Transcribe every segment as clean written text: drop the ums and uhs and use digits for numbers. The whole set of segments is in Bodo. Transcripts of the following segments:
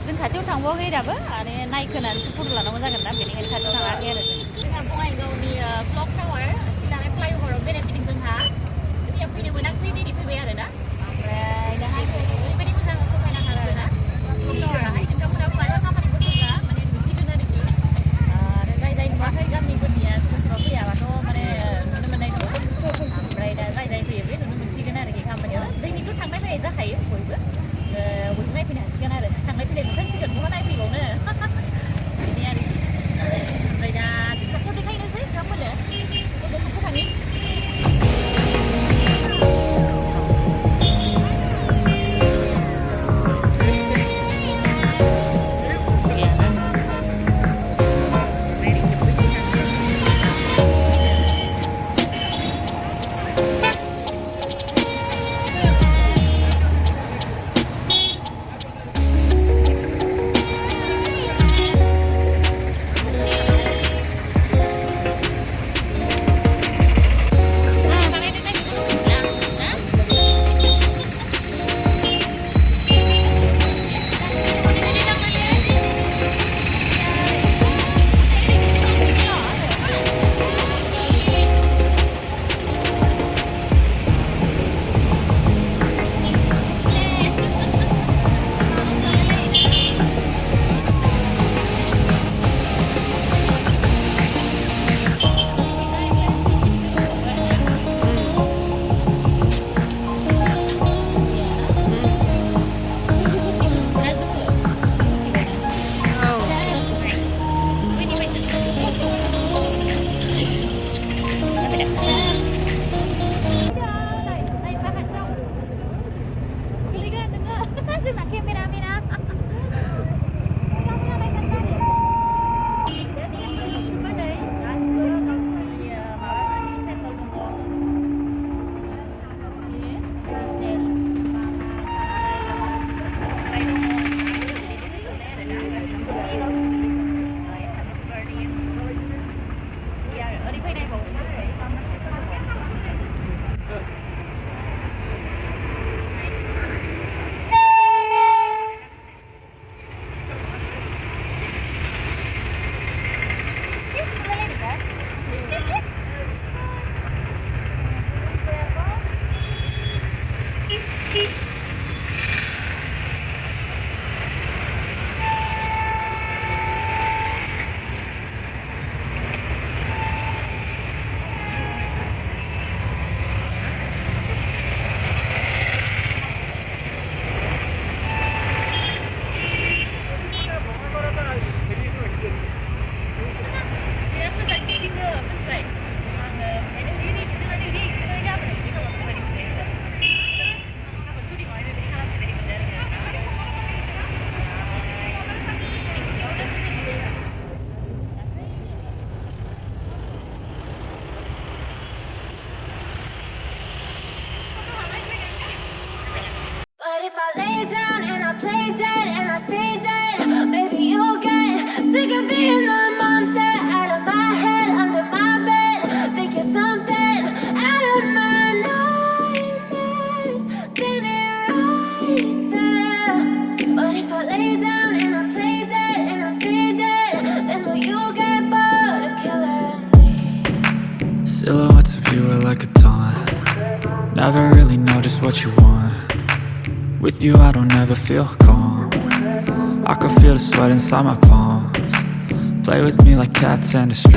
जों खाथियाव थांबावाखै दाबो माने नायखोनानैसो फट' लानांगौ जागोन ना बेनिखायनो खाथियाव थाङाखै आरो जोंहा बङाइगावनि क्लक टावार सिलाराय फ्लाइअभाराव बेरायफैदों जोंहा दैया फैनो मोनाखिसै दिनै फैबाय आरो ना ओमफ्राय दाहाय ओरैबायदि मोजां समायनाथार आरो ना क्लक टावाराहाय नोंथांमोनाबो माबा खामानिफोर दंब्ला माने नुसिगोन आरोखि आरो जाय जाय नुवाखै गामिफोरनिया सोरबा सोरबा फैयाबाथ' माने नुनो मोननाय नङा ओमफ्राय दा जाय जाय फैयो बे नुनो मोनसिगोन आरोखि खामानियाव दैनिथ' थांनाय फैनाय जाखायो बयबो नायफैनो हासिगोन आरो थांलाय फैलाय नुखासिगोन बहा नायफैबावनो बिदि आरो ओमफ्राय दा खाथियाव देखायनोसै नोंथांमोननो खाथियाव थांनि Silhouettes of you are like a taunt. Never really know just what you want. With you I don't ever feel calm. I can feel the sweat inside my palms. Play with me like cats and a string.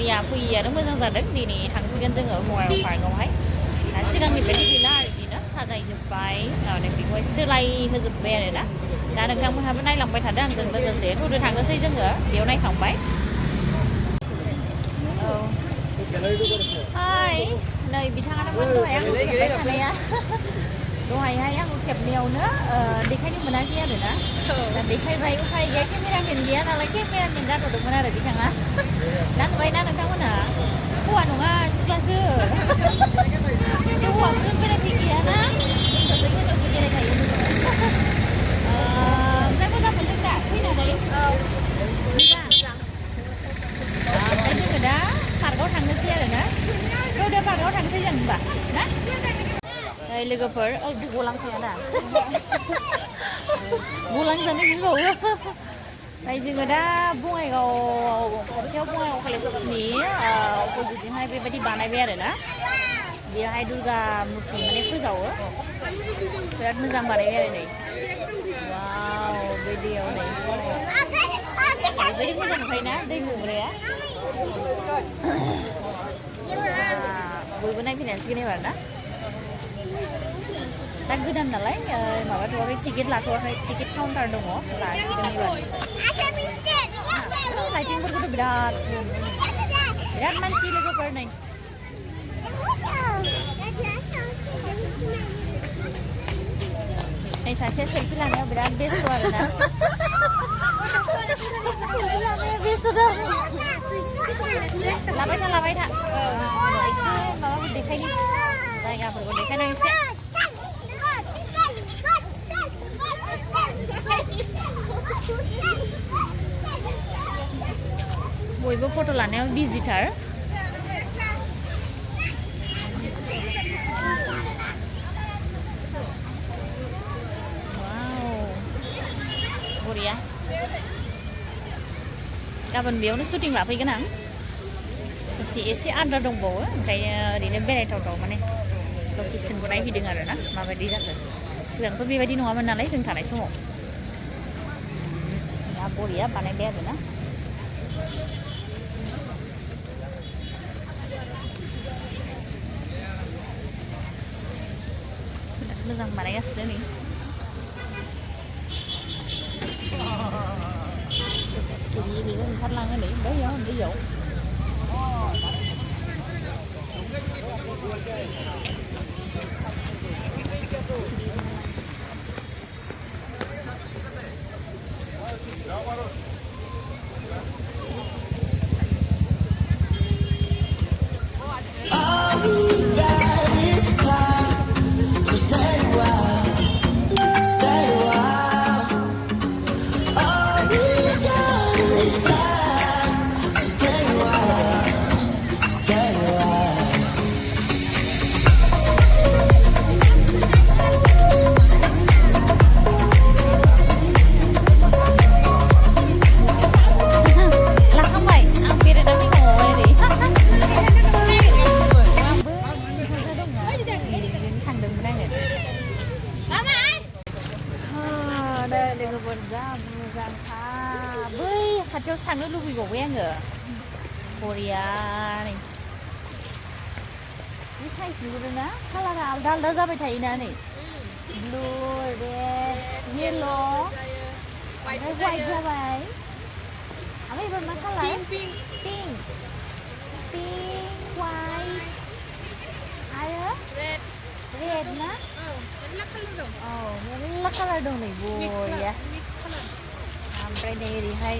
मैया फैयैयानो मोजां जादों दिनै थांसिगोन जोङो मरायाव पार्कआवहाय सिगांनि बायदि गैला आरो बिदिनो साजायजोब्बाय माने बेखौहाय सोलायहोजोब्बाय आरोना दा नोंथांमोनहाबो नायलांबाय थादों आंजों लोगोसे थ'दो थांनोसै जोङो बेयाव नायखांबाय औ हाय नै बिथाङानोमोन दहाय आंखौ खेबबाय थानाया दहायहाय आंखौ खेबनायावनो देखायनो मोनाखै आरोना दा देखायबाय उफाय गैया केमेरामेन गैया नालाय केमेरामेन जाथ'दोंमोन आरो बिथाङा दा नुबायना नोंथांमोना हौवा नङा सिख्लासो बे हौवाफोरजों बेरायफै गैयाना हिनजावसो बेरायखायो ओमफ्राय मोजां मोनदों दा फैनानै मोजां ओमफ्राय जोङो दा पार्कआव थांनोसै आरोना दा पार्कआव थांनोसै जों होनबा ना लोगोफोर गलांखाया दा गलांजानो गिबावो ओमफ्राय जोङो दा बङाइगाव खाथियाव बङाइगाव कलेजनि अपोजिटजोंहाय बेबायदि बानायबाय आरोना बेयावहाय दुर्गा मुर्ति माने फोजावो बिराद मोजां बानायबाय आरो नै वाव बे दैयाव नै ओरैबायदि मोजां नुखायोना दै गग्राया बयबो नायफैनांसिगोन एबार ना दा गोदान नालाय माबाथ'वाखै टिकेट लाथ'वाखै टिकेट काउन्टार दङ लासिगोन एबार लाइटिंफोरखौथ' बिराद मानसि लोगोफोर नै नै सासेया सेल्फि लानायाव बिराद बेस्थ' आरोना सेल्फि लानाया बेस्थ'थार लाबाय था एसे माबाफोर देखायनि जायगाफोरखौ देखायनाय एसे बयबो फट' लानायाव बिजिथार बरिया गाबोन बेयावनो शुटिं लाफैगोन आं एसे आद्रा दंबावो ओंखायनो ओरैनो बेरायथावथाव माने लकेसनखौ नायफैदों आरो ना माबायदि जाखो सिगांथ' बेबायदि नङामोन नालाय जों थानाय समाव दा बरिया बानायबाय आरो ना मोजां बानायगासिनो नै सिरि बेबो ओंखारलाङो नै बैयाव दैयाव खाथियावसो थांनो लुबैबावबाय आङो बरिया नै बे साइज नुहुरोना कालारा आलदा आलदा जाबाय थायोना नै ब्लु रेड येल' ओमफ्राय वाइट जाबाय ओमफ्राय एबार मा कालार पिंक वाइट आरो रेड ना मेरला कालार दं नै बरिया ओमफ्राय नै ओरैहाय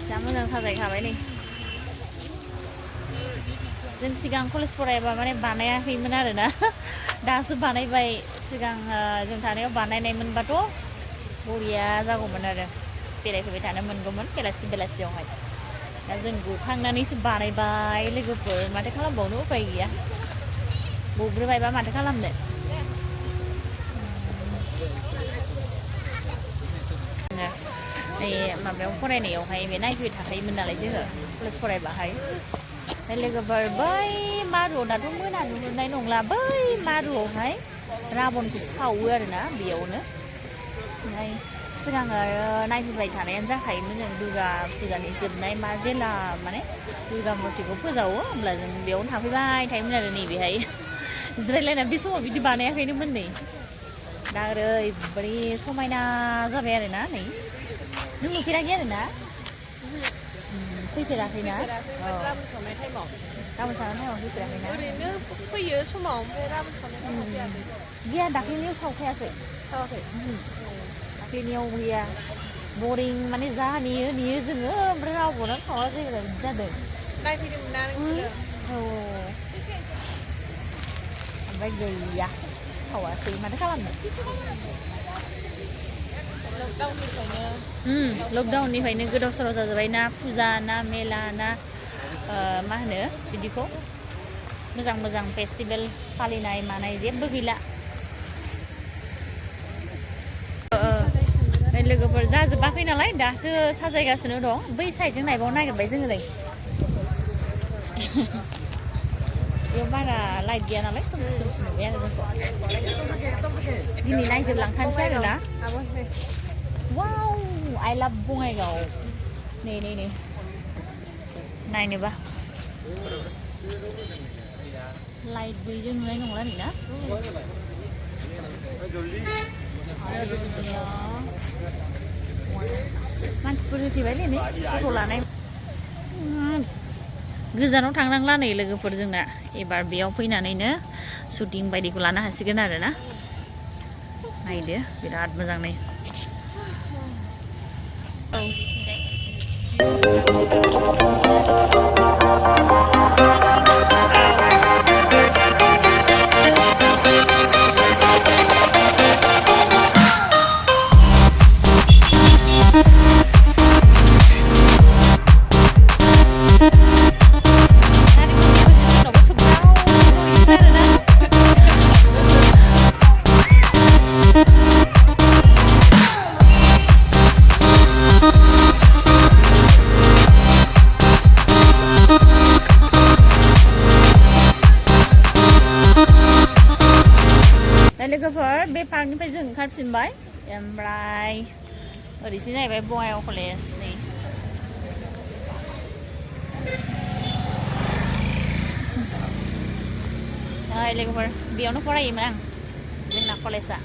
जा मोजां साजायखाबाय नै जों सिगां कलेज फरायबा माने बानायाखैमोन आरोना दासो बानायबाय सिगां जों थानायाव बानायनायमोनबाथ' बरिया जागौमोन आरो बेरायफैबाय थानो मोनगौमोन बेलासियावहाय दा जों गखांनानैसो बानायबाय लोगोफोर माथो खालामबावनो उपाय गैया गग्रोबायबा माथो खालामनो माबायाव फरायनायावहाय बे नायफैबाय थाखायोमोन नालाय जोङो कलेज फरायबाहाय लोगोफोर बै मारुआव दाथ' मोना नुहुरनाय नंला बै मारुआवहाय राबनखौ सावो आरोना बेयावनो ओमफ्राय सिगाङो नायफैबाय थानायानो जाखायोमोन जों दुर्गा फुजानि जोबनाय मा जेला माने दुर्गा मुर्तिखौ फोजावो होमब्ला जों बेयावनो थाफैबाय थायोमोन आरो नैबेहाय जिरायलायना बे समाव बिदि बानायाखैनोमोन नै दा ओरैबायदि समायना जाबाय आरो ना नै नों नुफेराखै आरो ना फैफेराखैना गाबोन सावनाय टाइमाव गाबोन सावनाय टाइमाव फैफेराखैना ओरैनो फैयो समाव ओमफ्राय गाबोन सावनाय टाइमाव फैयाखै गैया दाख्लैनियाव सावखायाखै सावाखै दाख्लैनियाव गैया बरिं माने जा नेयो जोङो ओमफ्राय रावबोनो सावा जायगा बिदि जादों नायफैदोंमोन ना नोंसोरो औ ओमफ्राय गैया सावासै माथो खालामनो लकडाउननिफ्रायनो गोदाव सोराव जाजोब्बाय ना फुजा ना मेला ना मा होनो बिदिखौ मोजां मोजां फेस्टिभेल फालिनाय मानाय जेबो गैला लोगोफोर जाजोबाखै नालाय दासो साजायगासिनो दं बै साइडजों नायबावनो नागिरबाय जोङो नै बेयाव बारा लाइट गैया नालाय खोमसि खोमसि नुबाय आरो जोंखौ दिनै नायजोबलांखानोसै आरो ना वाव आइ लाभ बङाइगाव नै नायनोबा लाइट गैयिजों नुनाय नंला नै ना मानसिफोर होथेबायलै नै फट' लानाय गोजानाव थांनांला नै लोगोफोर जोंना एबार बेयाव फैनानैनो शुटिं बायदिखौ लानो हासिगोन आरो ना नायदो बिराद मोजां नै लोगोफोर बे पार्कनिफ्राय जों ओंखारफिनबाय ओमफ्राय ओरैसो जाहैबाय बङाइगाव कलेज नै लोगोफोर बेयावनो फरायोमोन आं जोंना कलेजआ